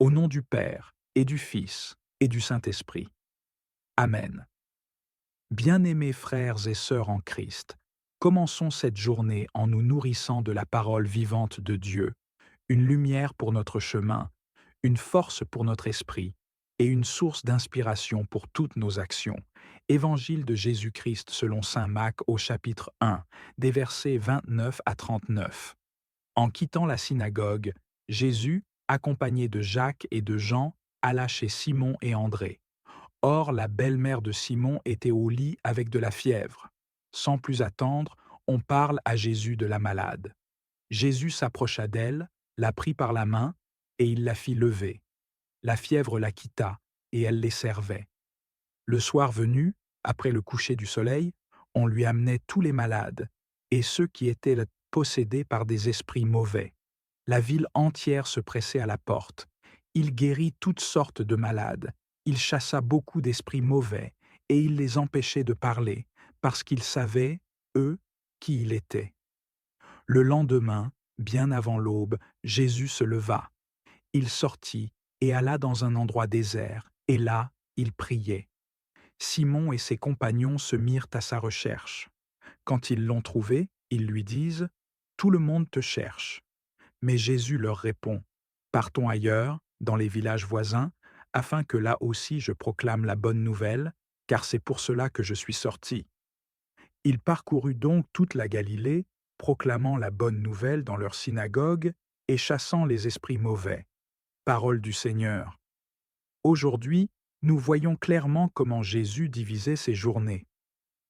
Au nom du Père, et du Fils, et du Saint-Esprit. Amen. Bien-aimés frères et sœurs en Christ, commençons cette journée en nous nourrissant de la parole vivante de Dieu, une lumière pour notre chemin, une force pour notre esprit et une source d'inspiration pour toutes nos actions. Évangile de Jésus-Christ selon saint Marc au chapitre 1, des versets 29 à 39. En quittant la synagogue, Jésus, accompagné de Jacques et de Jean, alla chez Simon et André. Or, la belle-mère de Simon était au lit avec de la fièvre. Sans plus attendre, on parle à Jésus de la malade. Jésus s'approcha d'elle, la prit par la main, et il la fit lever. La fièvre la quitta, et elle les servait. Le soir venu, après le coucher du soleil, on lui amenait tous les malades, et ceux qui étaient possédés par des esprits mauvais. La ville entière se pressait à la porte. Il guérit toutes sortes de malades. Il chassa beaucoup d'esprits mauvais, et il les empêchait de parler, parce qu'ils savaient, eux, qui il était. Le lendemain, bien avant l'aube, Jésus se leva. Il sortit et alla dans un endroit désert, et là, il priait. Simon et ses compagnons se mirent à sa recherche. Quand ils l'ont trouvé, ils lui disent « Tout le monde te cherche ». Mais Jésus leur répond « Partons ailleurs, dans les villages voisins, afin que là aussi je proclame la bonne nouvelle, car c'est pour cela que je suis sorti. » Il parcourut donc toute la Galilée, proclamant la bonne nouvelle dans leurs synagogues et chassant les esprits mauvais. Parole du Seigneur. Aujourd'hui, nous voyons clairement comment Jésus divisait ses journées.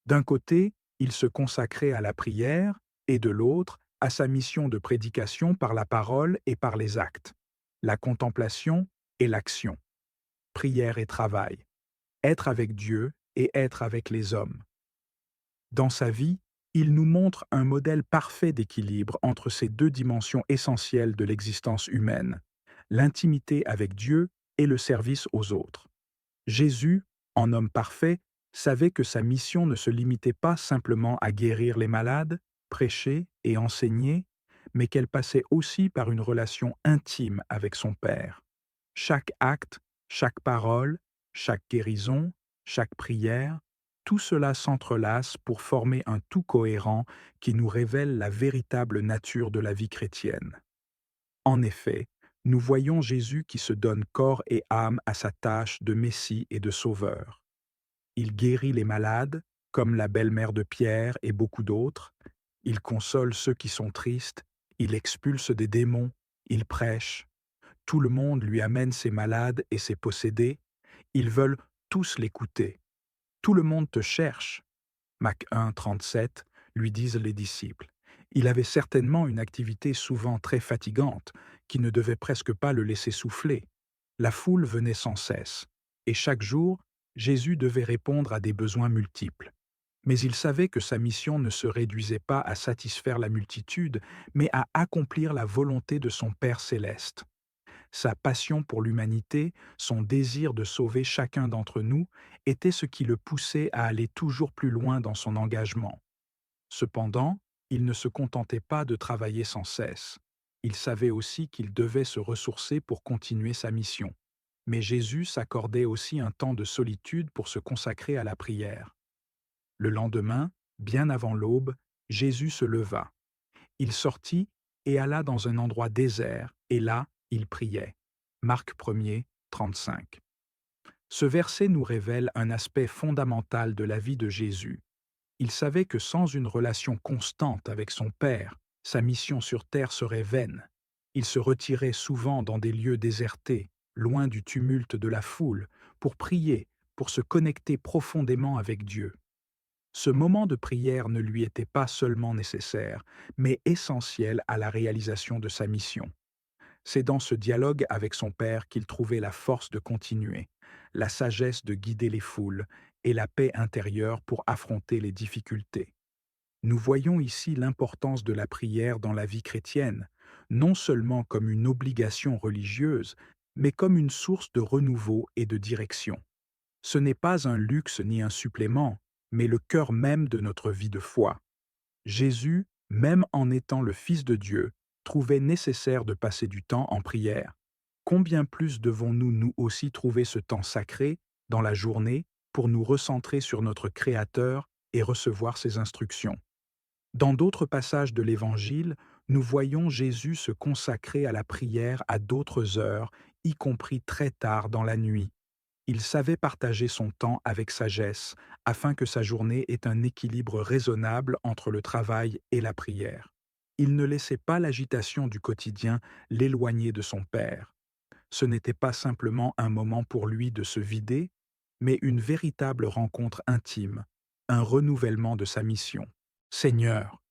D'un côté, il se consacrait à la prière, et de l'autre, à sa mission de prédication par la parole et par les actes, la contemplation et l'action, prière et travail, être avec Dieu et être avec les hommes. Dans sa vie, il nous montre un modèle parfait d'équilibre entre ces deux dimensions essentielles de l'existence humaine, l'intimité avec Dieu et le service aux autres. Jésus, en homme parfait, savait que sa mission ne se limitait pas simplement à guérir les malades, prêcher et enseigner, mais qu'elle passait aussi par une relation intime avec son Père. Chaque acte, chaque parole, chaque guérison, chaque prière, tout cela s'entrelace pour former un tout cohérent qui nous révèle la véritable nature de la vie chrétienne. En effet, nous voyons Jésus qui se donne corps et âme à sa tâche de Messie et de Sauveur. Il guérit les malades, comme la belle-mère de Pierre et beaucoup d'autres. Il console ceux qui sont tristes. Il expulse des démons. Il prêche. Tout le monde lui amène ses malades et ses possédés. Ils veulent tous l'écouter. Tout le monde te cherche. Mac 1, 37, lui disent les disciples. Il avait certainement une activité souvent très fatigante, qui ne devait presque pas le laisser souffler. La foule venait sans cesse, et chaque jour, Jésus devait répondre à des besoins multiples. Mais il savait que sa mission ne se réduisait pas à satisfaire la multitude, mais à accomplir la volonté de son Père céleste. Sa passion pour l'humanité, son désir de sauver chacun d'entre nous, était ce qui le poussait à aller toujours plus loin dans son engagement. Cependant, il ne se contentait pas de travailler sans cesse. Il savait aussi qu'il devait se ressourcer pour continuer sa mission. Mais Jésus s'accordait aussi un temps de solitude pour se consacrer à la prière. Le lendemain, bien avant l'aube, Jésus se leva. Il sortit et alla dans un endroit désert, et là, il priait. Marc 1er, 35. Ce verset nous révèle un aspect fondamental de la vie de Jésus. Il savait que sans une relation constante avec son Père, sa mission sur terre serait vaine. Il se retirait souvent dans des lieux désertés, loin du tumulte de la foule, pour prier, pour se connecter profondément avec Dieu. Ce moment de prière ne lui était pas seulement nécessaire, mais essentiel à la réalisation de sa mission. C'est dans ce dialogue avec son Père qu'il trouvait la force de continuer, la sagesse de guider les foules et la paix intérieure pour affronter les difficultés. Nous voyons ici l'importance de la prière dans la vie chrétienne, non seulement comme une obligation religieuse, mais comme une source de renouveau et de direction. Ce n'est pas un luxe ni un supplément, mais le cœur même de notre vie de foi. Jésus, même en étant le Fils de Dieu, trouvait nécessaire de passer du temps en prière. combien plus devons-nous nous aussi trouver ce temps sacré dans la journée pour nous recentrer sur notre Créateur et recevoir ses instructions. Dans d'autres passages de l'Évangile, nous voyons Jésus se consacrer à la prière à d'autres heures, y compris très tard dans la nuit. Il savait partager son temps avec sagesse, afin que sa journée ait un équilibre raisonnable entre le travail et la prière. Il ne laissait pas l'agitation du quotidien l'éloigner de son Père. Ce n'était pas simplement un moment pour lui de se vider, mais une véritable rencontre intime, un renouvellement de sa mission. Seigneur,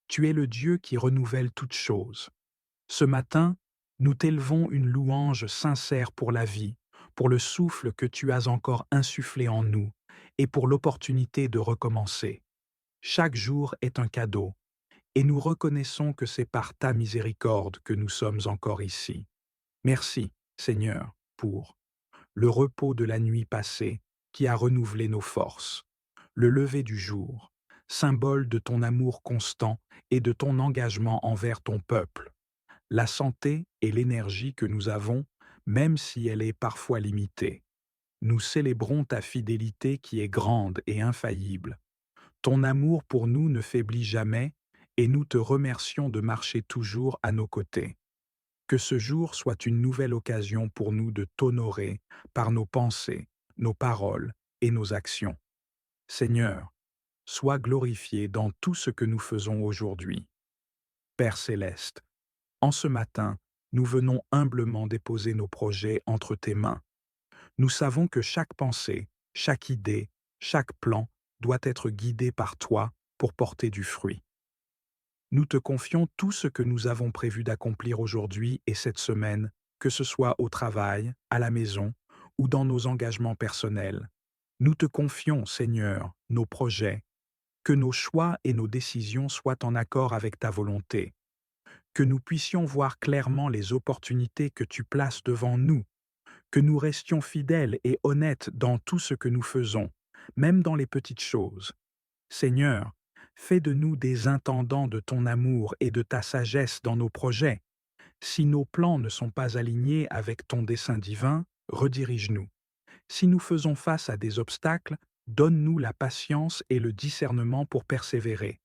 tu es le Dieu qui renouvelle toutes choses. Ce matin, nous t'élevons une louange sincère pour la vie, pour le souffle que tu as encore insufflé en nous, et pour l'opportunité de recommencer. Chaque jour est un cadeau, et nous reconnaissons que c'est par ta miséricorde que nous sommes encore ici. Merci, Seigneur, pour le repos de la nuit passée qui a renouvelé nos forces, le lever du jour, symbole de ton amour constant et de ton engagement envers ton peuple, la santé et l'énergie que nous avons, même si elle est parfois limitée. Nous célébrons ta fidélité qui est grande et infaillible. Ton amour pour nous ne faiblit jamais et nous te remercions de marcher toujours à nos côtés. Que ce jour soit une nouvelle occasion pour nous de t'honorer par nos pensées, nos paroles et nos actions. Seigneur, sois glorifié dans tout ce que nous faisons aujourd'hui. Père céleste, en ce matin, nous venons humblement déposer nos projets entre tes mains. Nous savons que chaque pensée, chaque idée, chaque plan doit être guidé par toi pour porter du fruit. Nous te confions tout ce que nous avons prévu d'accomplir aujourd'hui et cette semaine, que ce soit au travail, à la maison ou dans nos engagements personnels. Nous te confions, Seigneur, nos projets, que nos choix et nos décisions soient en accord avec ta volonté, que nous puissions voir clairement les opportunités que tu places devant nous, que nous restions fidèles et honnêtes dans tout ce que nous faisons, même dans les petites choses. Seigneur, fais de nous des intendants de ton amour et de ta sagesse dans nos projets. Si nos plans ne sont pas alignés avec ton dessein divin, redirige-nous. Si nous faisons face à des obstacles, donne-nous la patience et le discernement pour persévérer.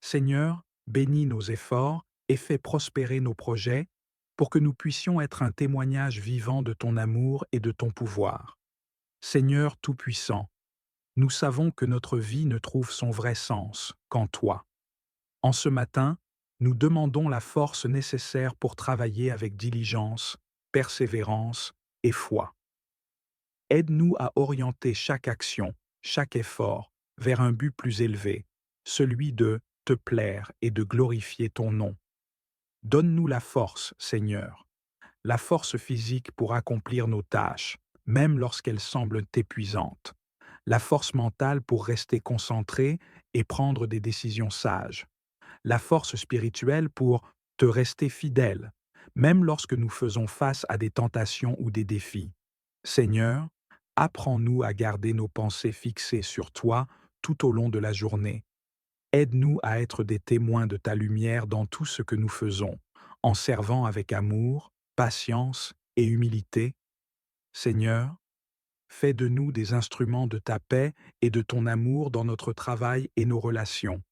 Seigneur, bénis nos efforts et fais prospérer nos projets pour que nous puissions être un témoignage vivant de ton amour et de ton pouvoir. Seigneur Tout-Puissant, nous savons que notre vie ne trouve son vrai sens qu'en toi. En ce matin, nous demandons la force nécessaire pour travailler avec diligence, persévérance et foi. Aide-nous à orienter chaque action, chaque effort, vers un but plus élevé, celui de te plaire et de glorifier ton nom. Donne-nous la force, Seigneur, la force physique pour accomplir nos tâches, même lorsqu'elles semblent épuisantes, la force mentale pour rester concentré et prendre des décisions sages, la force spirituelle pour te rester fidèle, même lorsque nous faisons face à des tentations ou des défis. Seigneur, apprends-nous à garder nos pensées fixées sur toi tout au long de la journée. Aide-nous à être des témoins de ta lumière dans tout ce que nous faisons, en servant avec amour, patience et humilité. Seigneur, fais de nous des instruments de ta paix et de ton amour dans notre travail et nos relations.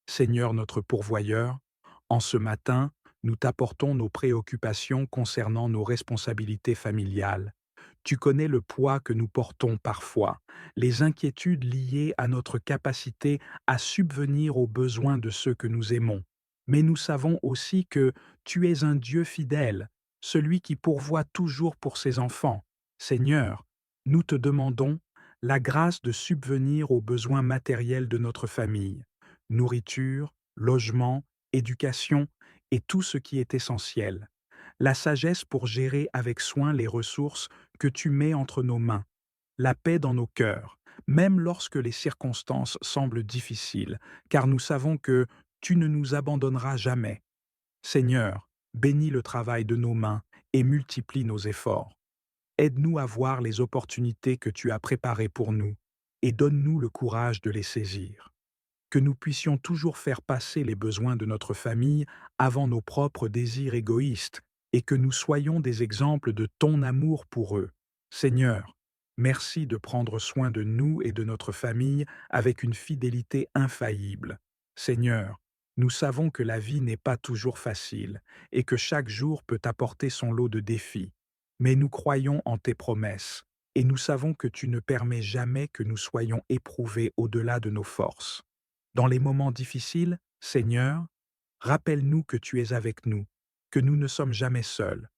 Seigneur notre pourvoyeur, en ce matin, nous t'apportons nos préoccupations concernant nos responsabilités familiales. Tu connais le poids que nous portons parfois, les inquiétudes liées à notre capacité à subvenir aux besoins de ceux que nous aimons. Mais nous savons aussi que tu es un Dieu fidèle, celui qui pourvoit toujours pour ses enfants. Seigneur, nous te demandons la grâce de subvenir aux besoins matériels de notre famille, nourriture, logement, éducation et tout ce qui est essentiel, la sagesse pour gérer avec soin les ressources que tu mets entre nos mains, la paix dans nos cœurs, même lorsque les circonstances semblent difficiles, car nous savons que tu ne nous abandonneras jamais. Seigneur, bénis le travail de nos mains et multiplie nos efforts. Aide-nous à voir les opportunités que tu as préparées pour nous et donne-nous le courage de les saisir. Que nous puissions toujours faire passer les besoins de notre famille avant nos propres désirs égoïstes, et que nous soyons des exemples de ton amour pour eux. Seigneur, merci de prendre soin de nous et de notre famille avec une fidélité infaillible. Seigneur, nous savons que la vie n'est pas toujours facile et que chaque jour peut apporter son lot de défis, mais nous croyons en tes promesses et nous savons que tu ne permets jamais que nous soyons éprouvés au-delà de nos forces. Dans les moments difficiles, Seigneur, rappelle-nous que tu es avec nous, que nous ne sommes jamais seuls.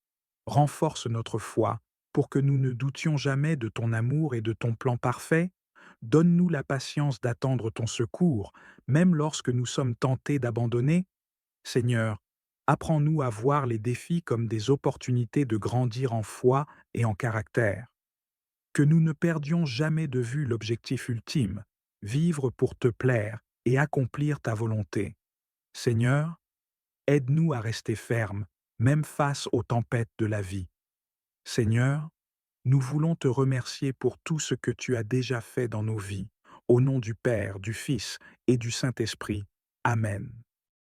Renforce notre foi pour que nous ne doutions jamais de ton amour et de ton plan parfait. Donne-nous la patience d'attendre ton secours, même lorsque nous sommes tentés d'abandonner. Seigneur, apprends-nous à voir les défis comme des opportunités de grandir en foi et en caractère. Que nous ne perdions jamais de vue l'objectif ultime, vivre pour te plaire et accomplir ta volonté. Seigneur, aide-nous à rester fermes, même face aux tempêtes de la vie. Seigneur, nous voulons te remercier pour tout ce que tu as déjà fait dans nos vies. Au nom du Père, du Fils et du Saint-Esprit. Amen.